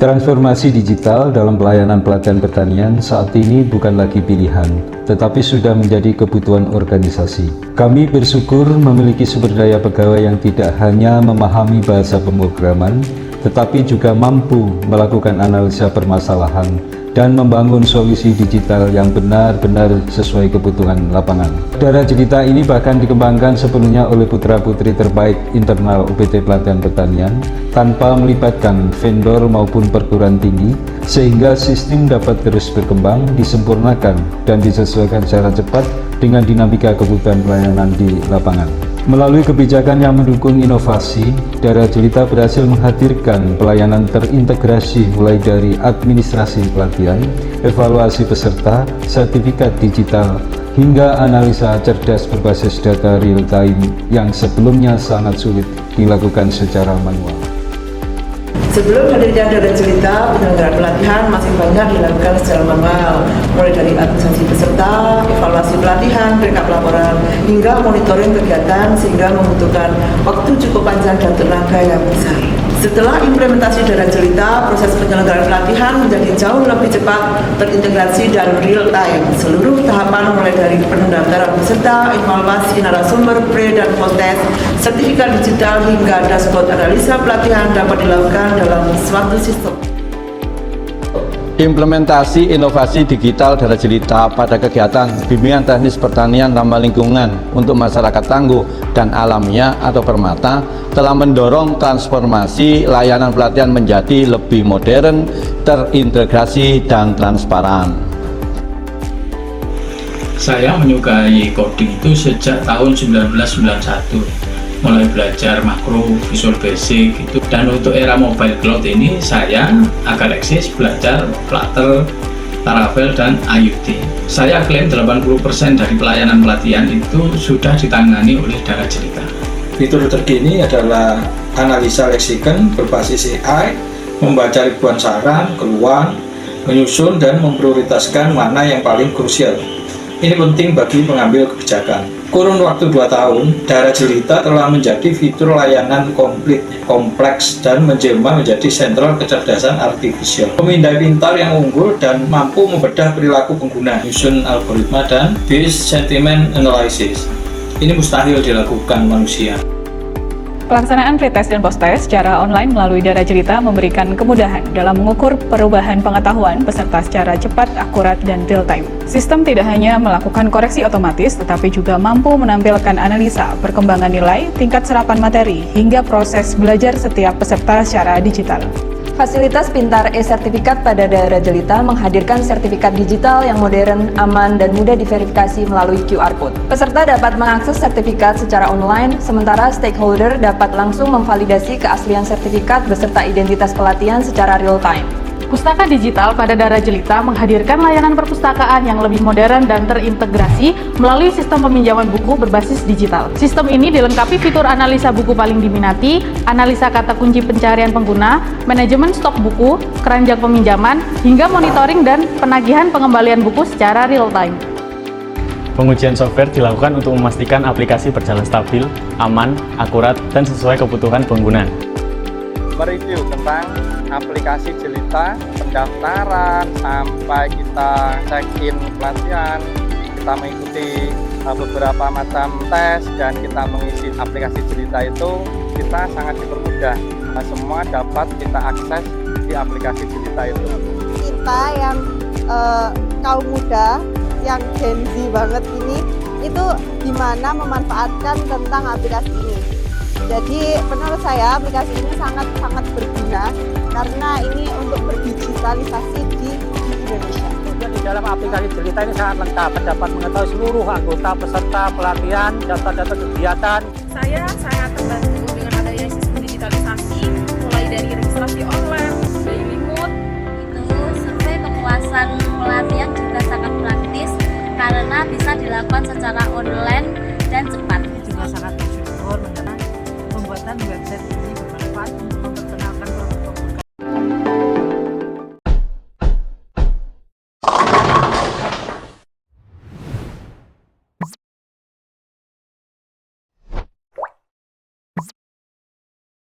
Transformasi digital dalam pelayanan pelatihan pertanian saat ini bukan lagi pilihan, tetapi sudah menjadi kebutuhan organisasi. Kami bersyukur memiliki sumber daya pegawai yang tidak hanya memahami bahasa pemrograman, tetapi juga mampu melakukan analisa permasalahan dan membangun solusi digital yang benar-benar sesuai kebutuhan lapangan. Dara Jelita ini bahkan dikembangkan sepenuhnya oleh putra-putri terbaik internal UPT Pelatihan Pertanian tanpa melibatkan vendor maupun perguruan tinggi, sehingga sistem dapat terus berkembang, disempurnakan, dan disesuaikan secara cepat dengan dinamika kebutuhan pelayanan di lapangan. Melalui kebijakan yang mendukung inovasi, Dara Jelita berhasil menghadirkan pelayanan terintegrasi mulai dari administrasi pelatihan, evaluasi peserta, sertifikat digital, hingga analisa cerdas berbasis data real time yang sebelumnya sangat sulit dilakukan secara manual. Sebelum hadirnya Dara Jelita, penyelenggaraan pelatihan masih banyak dilakukan secara manual, mulai dari administrasi peserta, evaluasi pelatihan, rekap laporan, hingga monitoring kegiatan, sehingga membutuhkan waktu cukup panjang dan tenaga yang besar. Setelah implementasi Dara Jelita, proses penyelenggaraan pelatihan menjadi jauh lebih cepat, terintegrasi dan real time. Seluruh tahapan mulai dari pendaftaran peserta, evaluasi narasumber, pre dan post test, sertifikat digital hingga dashboard analisa pelatihan dapat dilakukan dalam suatu sistem. Implementasi inovasi digital Dara Jelita pada kegiatan bimbingan teknis pertanian ramah lingkungan untuk masyarakat tangguh dan alamiah atau permata telah mendorong transformasi layanan pelatihan menjadi lebih modern, terintegrasi, dan transparan. Saya menyukai coding itu sejak tahun 1991, mulai belajar makro, visual basic gitu. Dan untuk era mobile cloud ini saya agak eksis belajar Flutter, Laravel, dan IoT. Saya klaim 80% dari pelayanan pelatihan itu sudah ditangani oleh Dara Jelita. Fitur terkini adalah analisa leksikon berbasis AI, membaca ribuan saran, keluhan, menyusun dan memprioritaskan mana yang paling krusial. Ini penting bagi pengambil kebijakan. Kurun waktu 2 tahun, Dara Jelita telah menjadi fitur layanan komplit, kompleks, dan menjelma menjadi sentral kecerdasan artifisial. Pemindai pintar yang unggul dan mampu membedah perilaku pengguna, menyusun algoritma, dan base sentiment analysis. Ini mustahil dilakukan manusia. Pelaksanaan pretest dan post-test secara online melalui Dara Jelita memberikan kemudahan dalam mengukur perubahan pengetahuan peserta secara cepat, akurat, dan real-time. Sistem tidak hanya melakukan koreksi otomatis, tetapi juga mampu menampilkan analisa, perkembangan nilai, tingkat serapan materi, hingga proses belajar setiap peserta secara digital. Fasilitas Pintar e-Sertifikat pada Dara Jelita menghadirkan sertifikat digital yang modern, aman, dan mudah diverifikasi melalui QR Code. Peserta dapat mengakses sertifikat secara online, sementara stakeholder dapat langsung memvalidasi keaslian sertifikat beserta identitas pelatihan secara real-time. Pustaka digital pada Dara Jelita menghadirkan layanan perpustakaan yang lebih modern dan terintegrasi melalui sistem peminjaman buku berbasis digital. Sistem ini dilengkapi fitur analisa buku paling diminati, analisa kata kunci pencarian pengguna, manajemen stok buku, keranjang peminjaman, hingga monitoring dan penagihan pengembalian buku secara real-time. Pengujian software dilakukan untuk memastikan aplikasi berjalan stabil, aman, akurat, dan sesuai kebutuhan pengguna. Mereview tentang aplikasi Jelita, pendaftaran sampai kita check-in pelatihan, kita mengikuti beberapa macam tes dan kita mengisi aplikasi Jelita itu kita sangat dipermudah. Semua dapat kita akses di aplikasi Jelita itu. Kita yang kaum muda, yang Gen Z banget ini, itu gimana memanfaatkan tentang aplikasi ini. Jadi menurut saya aplikasi ini sangat berguna karena ini untuk berdigitalisasi di Indonesia. Di dalam aplikasi Jelita ini sangat lengkap, dapat mengetahui seluruh anggota peserta pelatihan, data-data kegiatan. Saya sangat terbantu dengan adanya sistem digitalisasi, mulai dari registrasi online, daily mood. Survei kepuasan pelatihan juga sangat praktis karena bisa dilakukan secara online dan cepat. Juga sangat bersyukur pembuatan website ini bermanfaat untuk